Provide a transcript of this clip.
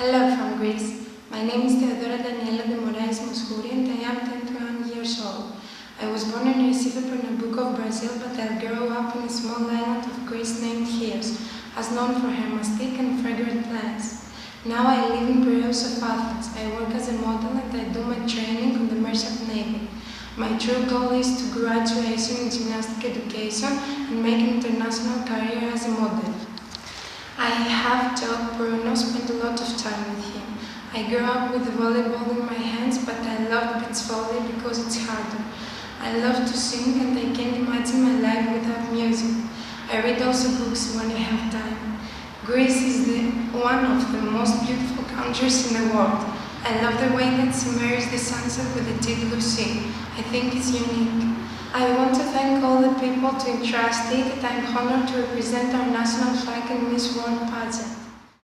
Hello from Greece. My name is Theodora Daniela de Moraes Moscouri and I am 21 years old. I was born in Recife, Pernambuco, Brazil, but I grew up in a small island of Greece named Chios, as known for her mastic and fragrant plants. Now I live in Piraeus of Athens. I work as a model and I do my training on the Merchant Navy. My true goal is to graduation in gymnastic education and make an international career as a model. I have taught Bruno, spent a lot of time with him. I grew up with the volleyball in my hands, but I love beach volley because it's harder. I love to sing and I can't imagine my life without music. I read also books when I have time. Greece is one of the most beautiful countries in the world. I love the way that she marries the sunset with the deep blue sea. I think it's unique. I want to thank all the people to entrust it that I'm honored to represent our national flag in Miss World pageant.